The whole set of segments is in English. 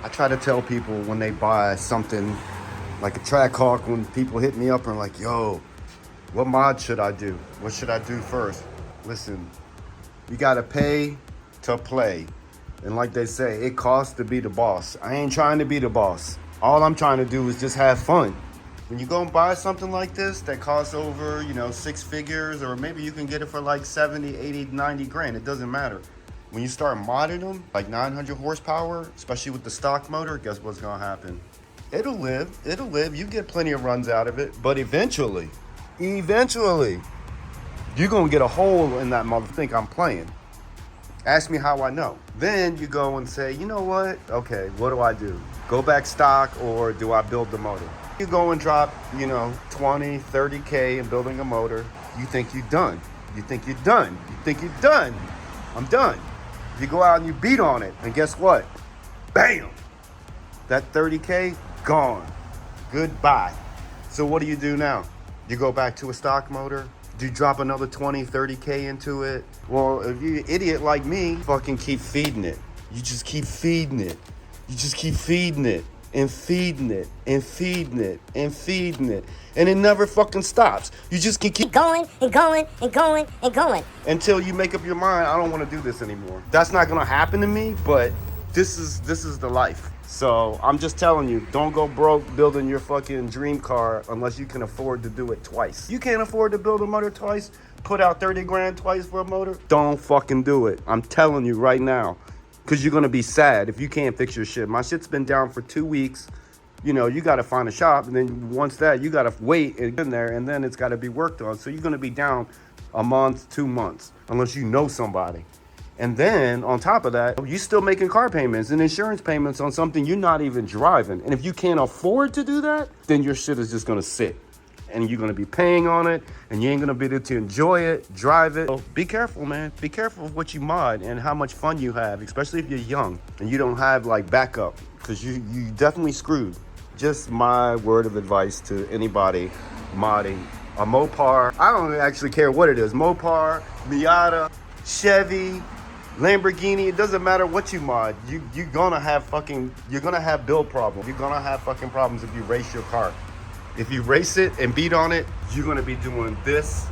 I try to tell people when they buy something like a Trackhawk, when people hit me up and are like, yo, what mod should I do? What should I do first? Listen, you gotta pay to play. And like they say, it costs to be the boss. I ain't trying to be the boss. All I'm trying to do is just have fun. When you go and buy something like this that costs over, 6 figures, or maybe you can get it for like 70, 80, 90 grand, it doesn't matter. When you start modding them, like 900 horsepower, especially with the stock motor, guess what's gonna happen? It'll live, you get plenty of runs out of it, but eventually, you're gonna get a hole in that mother think I'm playing. Ask me how I know. Then you go and say, you know what? Okay, what do I do? Go back stock, or do I build the motor? You go and drop, 20, 30K in building a motor. You think you're done. I'm done. You go out and you beat on it, and guess what? Bam! That 30K, gone. Goodbye. So what do you do now? You go back to a stock motor? Do you drop another 20, 30K into it? Well, if you're an idiot like me, fucking keep feeding it. You just keep feeding it. And feeding it. And it never fucking stops. You just can keep going until you make up your mind, I don't want to do this anymore. That's not gonna happen to me, but this is the life. So I'm just telling you, don't go broke building your fucking dream car unless you can afford to do it twice. You can't afford to build a motor twice, put out 30 grand twice for a motor, don't fucking do it. I'm telling you right now. Because you're going to be sad if you can't fix your shit. My shit's been down for 2 weeks. You got to find a shop. And then once that, you got to wait in there. And then it's got to be worked on. So you're going to be down a month, 2 months. Unless you know somebody. And then on top of that, you're still making car payments and insurance payments on something you're not even driving. And if you can't afford to do that, then your shit is just going to sit. And you're going to be paying on it, and you ain't going to be able to enjoy it, drive it. So be careful, man. Be careful of what you mod and how much fun you have, especially if you're young and you don't have like backup, because you definitely screwed. Just my word of advice to anybody modding a Mopar. I don't actually care what it is. Mopar, Miata, Chevy, Lamborghini, it doesn't matter what you mod. You're gonna have build problems. You're gonna have fucking problems if you race your car. If you race it and beat on it, you're gonna be doing this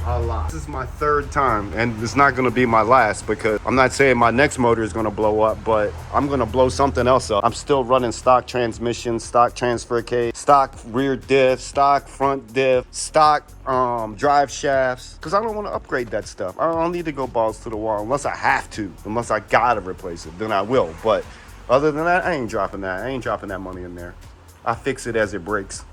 a lot. This is my 3rd time, and it's not gonna be my last, because I'm not saying my next motor is gonna blow up, but I'm gonna blow something else up. I'm still running stock transmission, stock transfer case, stock rear diff, stock front diff, stock drive shafts, because I don't want to upgrade that stuff. I don't need to go balls to the wall unless I have to, unless I gotta replace it, then I will. But other than that, I ain't dropping that. I ain't dropping that money in there. I fix it as it breaks.